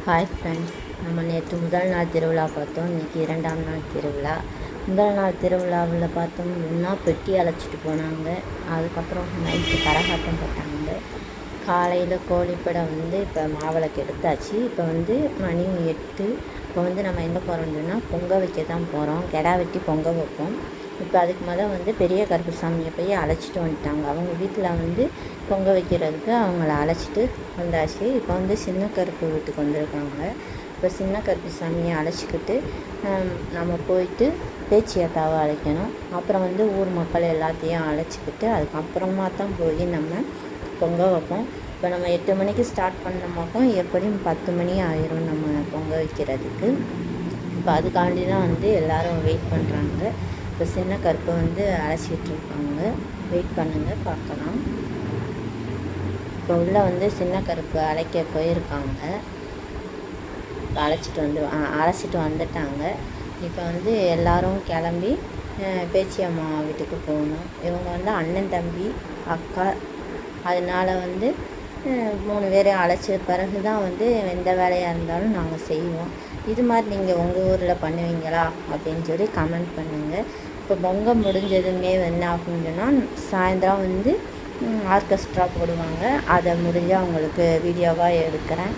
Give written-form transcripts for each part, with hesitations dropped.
Hi friends, நம்ம நேற்று முதல் நாள் திருவிழா பார்த்தோம். இன்றைக்கி 2ஆம் நாள் திருவிழா. முதல் நாள் திருவிழாவில் பார்த்தோம்னா பெட்டி அழைச்சிட்டு போனாங்க. அதுக்கப்புறம் நைட்டு கரகாட்டம் போட்டாங்க. காலையில் கோழிப்படை இப்போ மாவிளக்கு எடுத்தாச்சு. இப்போ மணி 8. இப்போ நம்ம எங்கே போகிறோம்னா பொங்க வைக்க தான் போகிறோம். கிடா வெட்டி பொங்க வைப்போம். இப்போ அதுக்கு பெரிய கருப்புசாமியை போய் அழைச்சிட்டு வந்துட்டாங்க. அவங்க வீட்டில் பொங்க வைக்கிறதுக்கு அவங்கள அழைச்சிட்டு வந்தாச்சு. இப்போ சின்ன கருப்பு வீட்டுக்கு வந்திருக்காங்க. இப்போ சின்ன கருப்புசாமியை அழைச்சிக்கிட்டு நம்ம போயிட்டு பேச்சியாத்தாவை அழைக்கணும். அப்புறம் ஊர் மக்கள் எல்லாத்தையும் அழைச்சிக்கிட்டு அதுக்கப்புறமா தான் போய் நம்ம பொங்க வைப்போம். இப்போ நம்ம 8 மணிக்கு ஸ்டார்ட் பண்ண மாட்டோம். எப்படியும் 10 மணி ஆயிரும் நம்ம பொங்க வைக்கிறதுக்கு. இப்போ அதுக்காண்டி தான் எல்லோரும் வெயிட் பண்ணுறாங்க. இப்போ சின்ன கருப்பை அழைச்சிட்டு இருக்காங்க. வெயிட் பண்ணுங்கள், பார்க்கலாம். இப்போ உள்ளே சின்ன கருப்பு அழைக்க போயிருக்காங்க. இப்போ அழைச்சிட்டு வந்துட்டாங்க. இப்போ எல்லோரும் கிளம்பி பேச்சியம்மா வீட்டுக்கு போகணும். இவங்க அண்ணன் தம்பி அக்கா. அதனால் 3 பேரையும் அழைச்ச பிறகு தான் எந்த வேலையாக இருந்தாலும் நாங்கள் செய்வோம். இது மாதிரி நீங்கள் உங்கள் ஊரில் பண்ணுவீங்களா அப்படின்னு சொல்லி கமெண்ட் பண்ணுங்கள். இப்போ பொங்க முடிஞ்சதுமே என்ன ஆகும்னு சொன்னால் சாயந்தரம் ஆர்கெஸ்ட்ரா போடுவாங்க. அதை முடிஞ்சால் உங்களுக்கு வீடியோவாக எடுக்கிறேன்.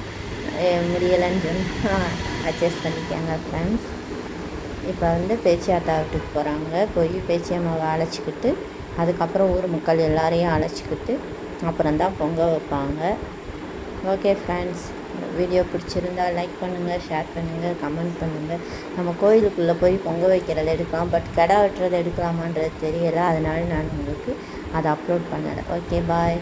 முடியலைன்னு சொன்னால் அட்ஜஸ்ட் பண்ணிக்கோங்க ஃப்ரெண்ட்ஸ். இப்போ பேச்சியாத்தா வீட்டுக்கு போகிறாங்க. போய் பேச்சியம்மாவை அழைச்சிக்கிட்டு அதுக்கப்புறம் ஊர் மக்கள் எல்லாரையும் அழைச்சிக்கிட்டு அப்புறம்தான் பொங்க வைப்பாங்க. ஓகே ஃப்ரெண்ட்ஸ், வீடியோ பிடிச்சிருந்தா லைக் பண்ணுங்கள், ஷேர் பண்ணுங்கள், கமெண்ட் பண்ணுங்கள். நம்ம கோயிலுக்குள்ளே போய் பொங்க வைக்கிறது எடுக்கலாம், பட் கடை வெட்டுறது எடுக்கலாமான்றது தெரியலை. அதனால நான் உங்களுக்கு அதை அப்லோட் பண்ணலை. ஓகே, பாய்.